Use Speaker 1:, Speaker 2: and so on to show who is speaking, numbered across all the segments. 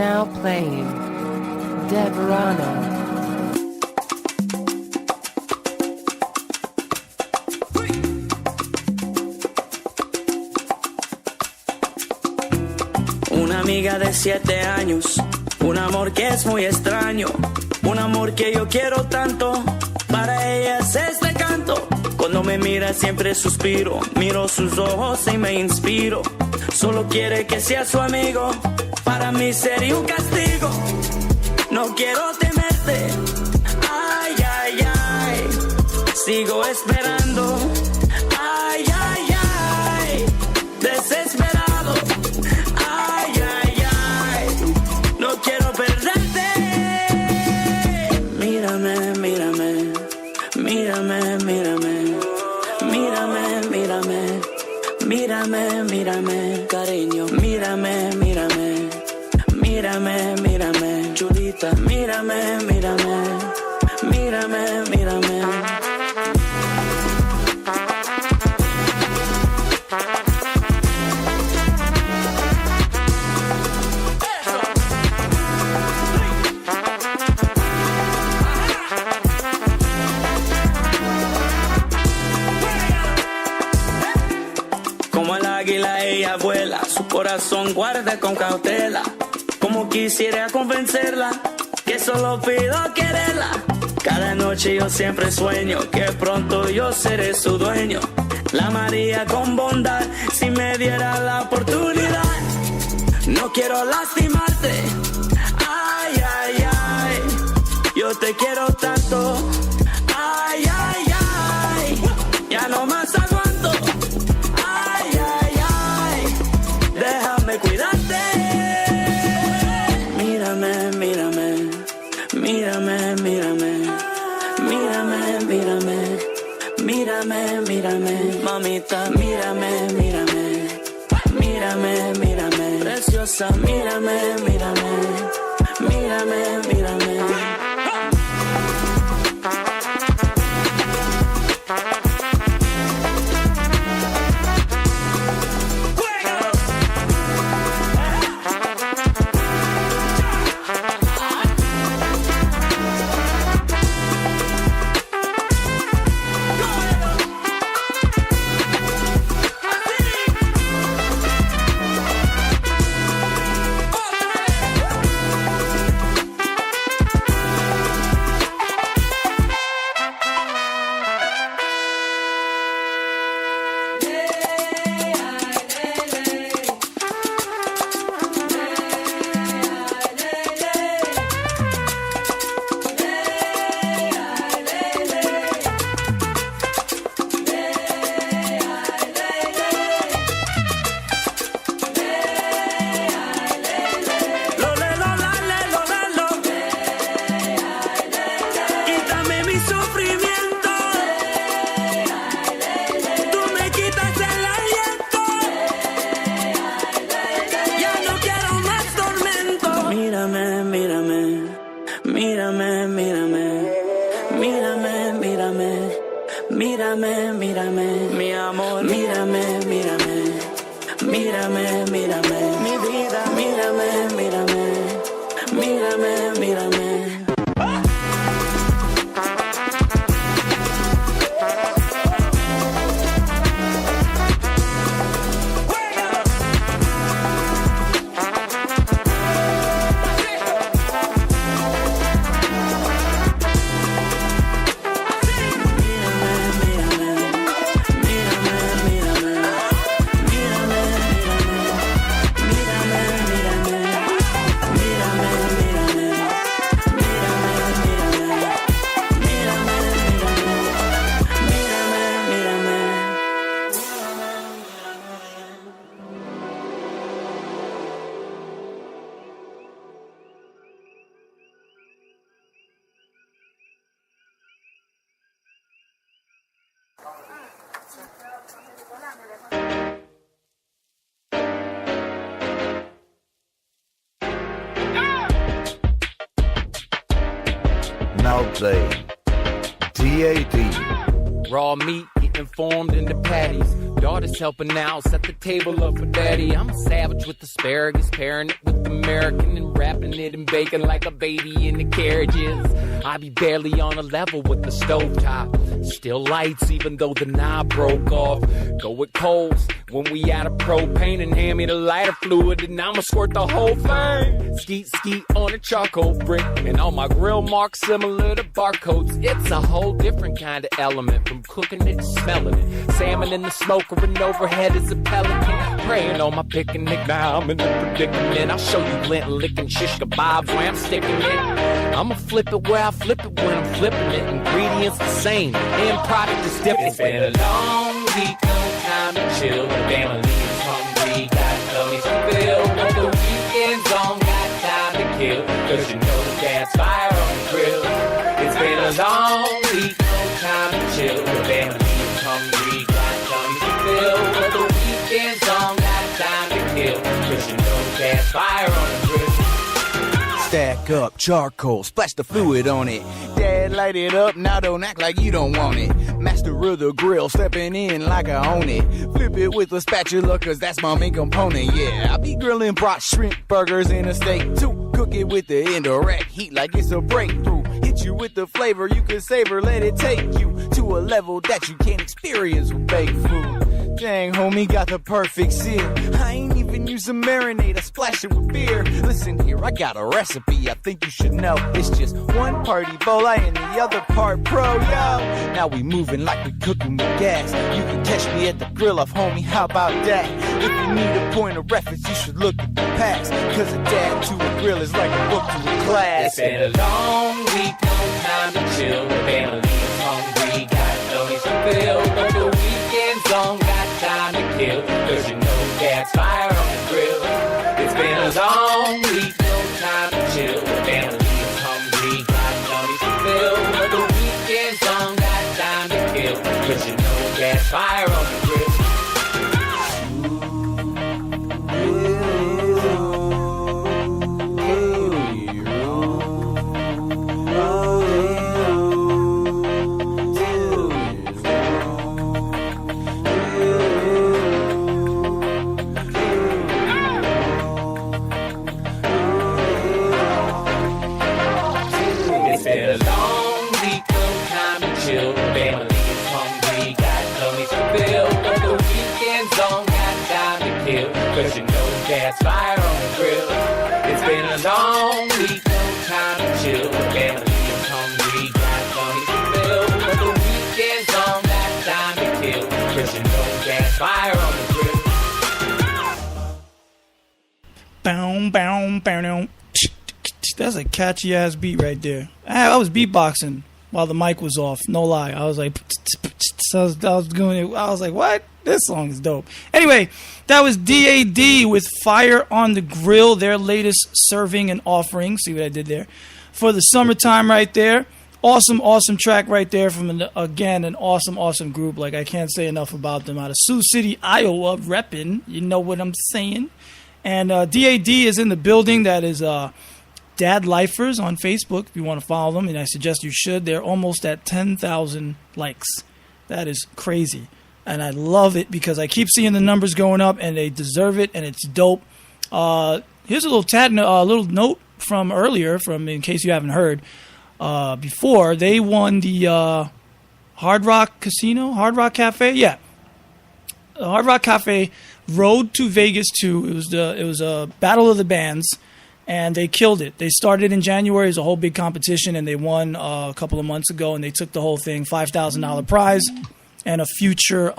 Speaker 1: Now playing Deverano.
Speaker 2: Una amiga de 7 años, un amor que es muy extraño, un amor que yo quiero tanto, para ella es este canto. Cuando me mira siempre suspiro, miro sus ojos y me inspiro. Solo quiere que sea su amigo, para mí sería un castigo. No quiero temerte, ay, ay, ay, sigo esperando, ay, ay, ay, desesperado, ay, ay, ay, no quiero perderte. Mírame, mírame, mírame, mírame, mírame, mírame, mírame, mírame, cariño, mírame, mírame, mírame, mírame, chulita, mírame, mírame, mírame, mírame. Como el águila ella vuela, su corazón guarda con cautela. Como quisiera convencerla, que solo pido quererla. Cada noche yo siempre sueño que pronto yo seré su dueño. La amaría con bondad si me diera la oportunidad. No quiero lastimarte, ay, ay, ay, yo te quiero tanto, ay, ay, ay, ya no más aguanto, ay, ay, ay, déjame cuidarte. Mírame, mírame, mírame, mírame, mírame, mírame, mírame, mírame, mamita, mírame, mírame, mírame, mírame, preciosa, mírame, mírame, mírame, mírame. Mírame, mírame, mi amor, mírame, mírame, mírame, mírame, mi vida, mírame, mírame, mírame, mírame.
Speaker 3: Now playing DAD.
Speaker 4: Raw meat, getting formed into patties. daughter's helping out, set the table up for daddy. I'm a savage with asparagus, pairing it with American and wrapping it in bacon like a baby in the carriages. I be barely on a level with the stovetop. Still lights even though the knob broke off. Go with coals when we out of propane and hand me the lighter fluid and I'ma squirt the whole thing. Skeet skeet on a charcoal brick and on my grill mark similar to barcodes. It's a whole different kind of element from cooking it to smelling it. Salmon in the smoker and overhead is a pelican. Praying on my picnic, now I'm in a predicament. I'll show you lint licking shish kebabs where I'm sticking it. I'ma flip it where I flip it when I'm flipping it. Ingredients the same, end product is different. It's been a long week, no time to chill. The family is hungry, got tummies to fill. But the weekend's on, got time to kill. Cause you know the gas fire on the grill. It's been a long week, no time to chill. The family is hungry, got tummies to fill. But the weekend's on, got time to kill. Cause you know the gas fire on the grill.
Speaker 5: Stack up charcoal, splash the fluid on it. Dad, light it up, now don't act like you don't want it. Master of the grill, stepping in like I own it. Flip it with a spatula, cause that's my main component, yeah. I be grilling brat shrimp burgers in a steak too. Cook it with the indirect heat like it's a breakthrough. Hit you with the flavor you can savor, let it take you to a level that you can't experience with baked food. Dang, homie, got the perfect seal. I ain't even use a marinade, I splash it with beer. Listen here, I got a recipe I think you should know. It's just one part Ebola and the other part pro, yo. Now we moving like we cooking with gas. You can catch me at the grill off, homie, how about that? If you need a point of reference, you should look at the past. Cause a dad to a grill is like a book to a class.
Speaker 4: It's been a long week, no time to chill. The family is hungry, got tummies to fill. But the weekend's on, got time to kill. Cause you know gas fire on the grill. It's been a long week, no time to chill. The family is hungry, got tummies to fill. But the weekend's on, got time to kill. Cause you know gas fire on the grill. Cause you know gas fire on the grill. It's been a long week, no time to chill. The family is hungry, got money to fill. But the weekend's on, got time to kill. Cause you know gas fire on the grill.
Speaker 6: Bow, bow, bow, bow. That's a catchy ass beat right there. I was beatboxing while the mic was off. No lie. I was like, I was doing it. I was like, what? This song is dope. Anyway, that was DAD with Fire on the Grill, their latest serving and offering. See what I did there? For the summertime right there. Awesome, awesome track right there from, an awesome, awesome group. Like, I can't say enough about them. Out of Sioux City, Iowa, repping. You know what I'm saying? And DAD is in the building. That is Dad Lifers on Facebook, if you want to follow them. And I suggest you should. They're almost at 10,000 likes. That is crazy. And I love it because I keep seeing the numbers going up, and they deserve it, and it's dope. Here's a little note from earlier, in case you haven't heard. Before they won the Hard Rock Cafe, yeah, the Hard Rock Cafe Road to Vegas 2. It was a battle of the bands, and they killed it. They started in January as a whole big competition, and they won a couple of months ago, and they took the whole thing, $5,000 prize. And a future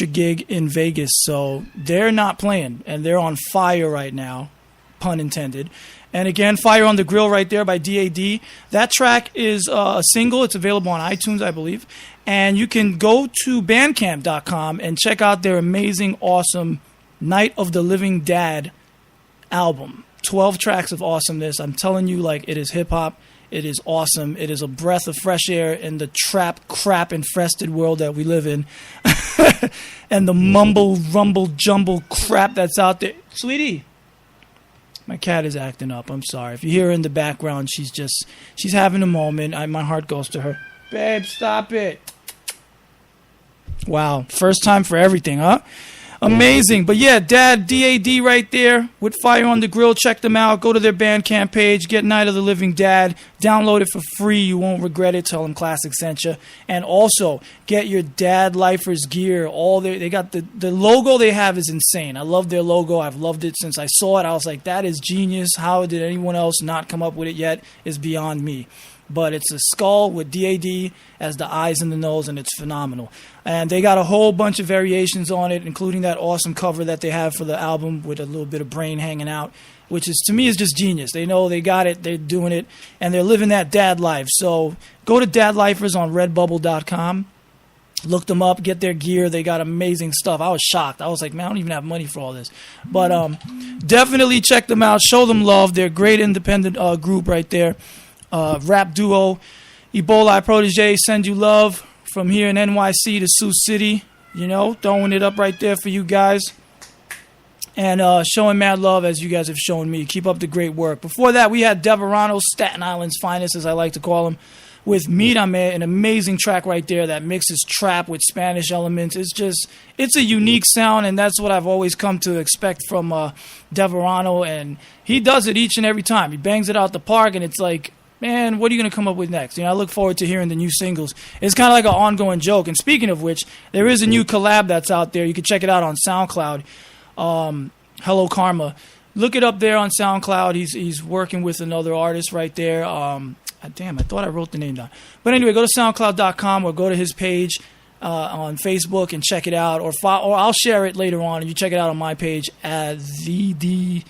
Speaker 6: gig in Vegas. So they're not playing, and they're on fire right now, pun intended. And again, Fire on the Grill right there by DAD. That track is a single. It's available on iTunes, I believe. And you can go to bandcamp.com and check out their amazing, awesome Night of the Living Dad album. 12 tracks of awesomeness. I'm telling you, like, it is hip-hop. It is awesome. It is a breath of fresh air in the trap, crap, infested world that we live in. And the mumble, rumble, jumble crap that's out there. Sweetie, my cat is acting up. I'm sorry. If you hear her in the background, she's having a moment. My heart goes to her. Babe, stop it. Wow. First time for everything, huh? Amazing. But yeah, Dad, DAD right there with Fire on the Grill. Check them out. Go to their Bandcamp page. Get Night of the Living Dad. Download it for free. You won't regret it. Tell them ClaSICK sent you. And also, get your Dad Lifers gear. They got the logo they have is insane. I love their logo. I've loved it since I saw it. I was like, that is genius. How did anyone else not come up with it yet is beyond me. But it's a skull with DAD as the eyes and the nose, and it's phenomenal. And they got a whole bunch of variations on it, including that awesome cover that they have for the album with a little bit of brain hanging out, which is, to me, is just genius. They know they got it, they're doing it, and they're living that dad life. So go to Dadlifers on redbubble.com. Look them up, get their gear. They got amazing stuff. I was shocked. I was like, man, I don't even have money for all this. But definitely check them out. Show them love. They're a great independent group right there. Rap duo. Ebola Protege, send you love from here in NYC to Sioux City. You know, throwing it up right there for you guys. And showing mad love as you guys have shown me. Keep up the great work. Before that, we had Deverano, Staten Island's finest, as I like to call him, with Mírame, an amazing track right there that mixes trap with Spanish elements. It's a unique sound, and that's what I've always come to expect from Deverano, and he does it each and every time. He bangs it out the park, and it's like, man, what are you going to come up with next? You know, I look forward to hearing the new singles. It's kind of like an ongoing joke. And speaking of which, there is a new collab that's out there. You can check it out on SoundCloud. Hello Karma. Look it up there on SoundCloud. He's working with another artist right there. Damn, I thought I wrote the name down. But anyway, go to SoundCloud.com or go to his page on Facebook and check it out. Or I'll share it later on, and you check it out on my page at the DJ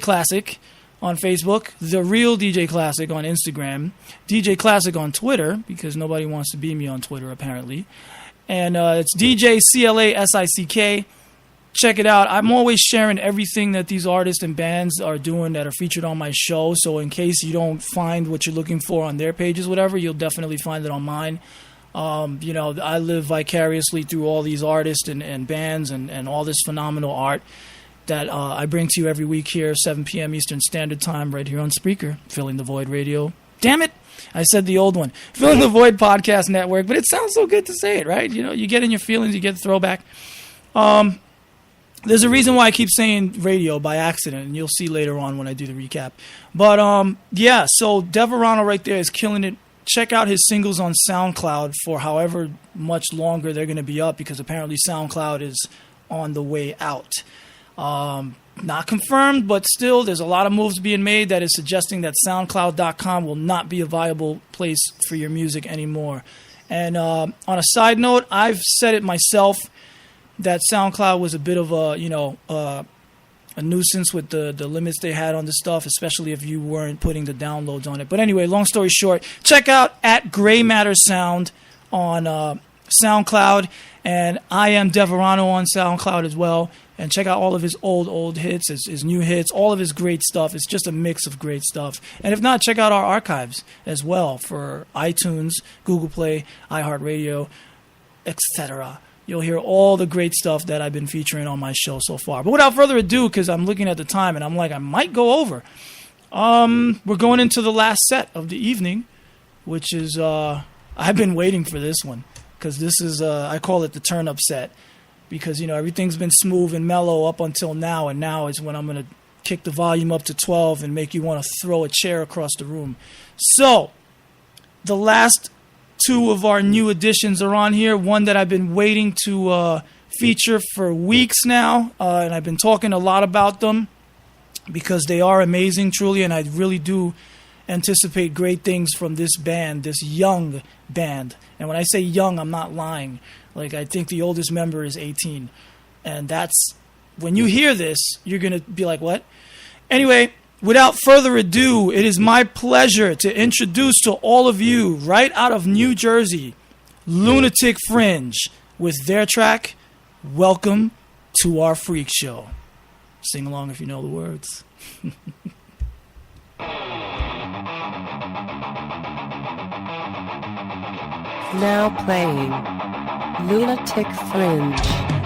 Speaker 6: ClaSICK on Facebook, The Real DJ ClaSICK on Instagram, DJ ClaSICK on Twitter, because nobody wants to be me on Twitter, apparently. And it's DJ ClaSick. Check it out. I'm always sharing everything that these artists and bands are doing that are featured on my show, so in case you don't find what you're looking for on their pages, whatever, you'll definitely find it on mine. You know, I live vicariously through all these artists and bands and all this phenomenal art that I bring to you every week here, 7 p.m. Eastern Standard Time, right here on Spreaker, Filling the Void Radio. Damn it! I said the old one. Filling the Void Podcast Network, but it sounds so good to say it, right? You know, you get in your feelings, you get the throwback. There's a reason why I keep saying radio by accident, and you'll see later on when I do the recap. But, yeah, so Deverano right there is killing it. Check out his singles on SoundCloud for however much longer they're going to be up, because apparently SoundCloud is on the way out. Not confirmed, but still, there's a lot of moves being made that is suggesting that SoundCloud.com will not be a viable place for your music anymore. And on a side note, I've said it myself that SoundCloud was a bit of a nuisance with the limits they had on the stuff, especially if you weren't putting the downloads on it. But anyway, long story short, check out at Gray Matter Sound on SoundCloud, and I am Deverano on SoundCloud as well. And check out all of his old hits, his new hits, all of his great stuff. It's just a mix of great stuff. And if not, check out our archives as well for iTunes, Google Play, iHeartRadio, etc. You'll hear all the great stuff that I've been featuring on my show so far. But without further ado, because I'm looking at the time and I'm like, I might go over. We're going into the last set of the evening, which is, I've been waiting for this one, because this is, I call it the turn-up set. Because, you know, everything's been smooth and mellow up until now, and now is when I'm going to kick the volume up to 12 and make you want to throw a chair across the room. So, the last two of our new additions are on here. One that I've been waiting to feature for weeks now, and I've been talking a lot about them because they are amazing, truly, and I really do anticipate great things from this band, this young band. And when I say young, I'm not lying. Like, I think the oldest member is 18. And that's, when you hear this, you're going to be like, what? Anyway, without further ado, it is my pleasure to introduce to all of you, right out of New Jersey, Lunatic Fringe, with their track, Welcome to Our Freak Show. Sing along if you know the words.
Speaker 1: Now playing Lunatic Fringe.